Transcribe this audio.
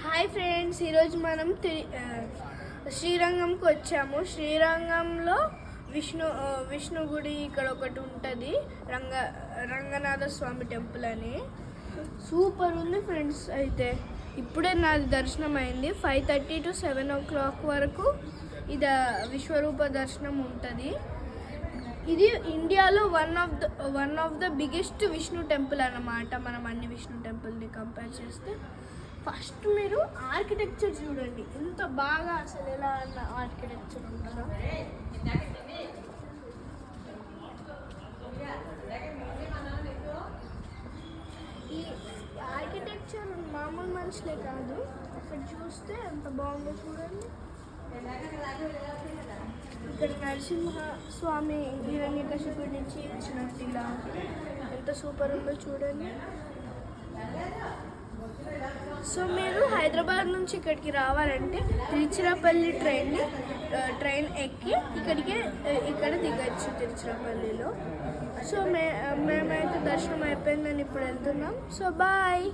Hi friends, ఈరోజు మనం శ్రీరంగంకి వచ్చాము. శ్రీరంగంలో విష్ణు గుడి ఇక్కడ ఒకటి ఉంటుంది, రంగనాథ స్వామి టెంపుల్ అని. సూపర్ ఉంది ఫ్రెండ్స్. అయితే ఇప్పుడే నాది దర్శనం అయింది. 5:30 to 7 o'clock వరకు ఇది విశ్వరూప దర్శనం ఉంటుంది. ఇది ఇండియాలో one of the biggest Vishnu temple అన్నమాట. మనం అన్ని విష్ణు టెంపుల్ని కంపేర్ చేస్తే ఫస్ట్ మీరు ఆర్కిటెక్చర్ చూడండి, ఎంత బాగా అసలు ఎలా అన్న ఆర్కిటెక్చర్ ఉంటుందో. ఈ ఆర్కిటెక్చర్ మామూలు మనుషులే కాదు, ఇక్కడ చూస్తే ఎంత బాగుందో చూడండి. ఇక్కడ నరసింహ స్వామి హిరణ్యకశిపుడి నుంచి ఇచ్చినట్టు ఇలా ఎంత సూపర్ ఉందో చూడండి. సో మీరు హైదరాబాద్ నుంచి ఇక్కడికి రావాలంటే తిరుచిరాపల్లి ట్రైన్ ఎక్కి ఇక్కడ దిగచ్చు తిరుచిరాపల్లిలో. సో మేమైతే దర్శనం అయిపోయిందని ఇప్పుడు వెళ్తున్నాం. So bye.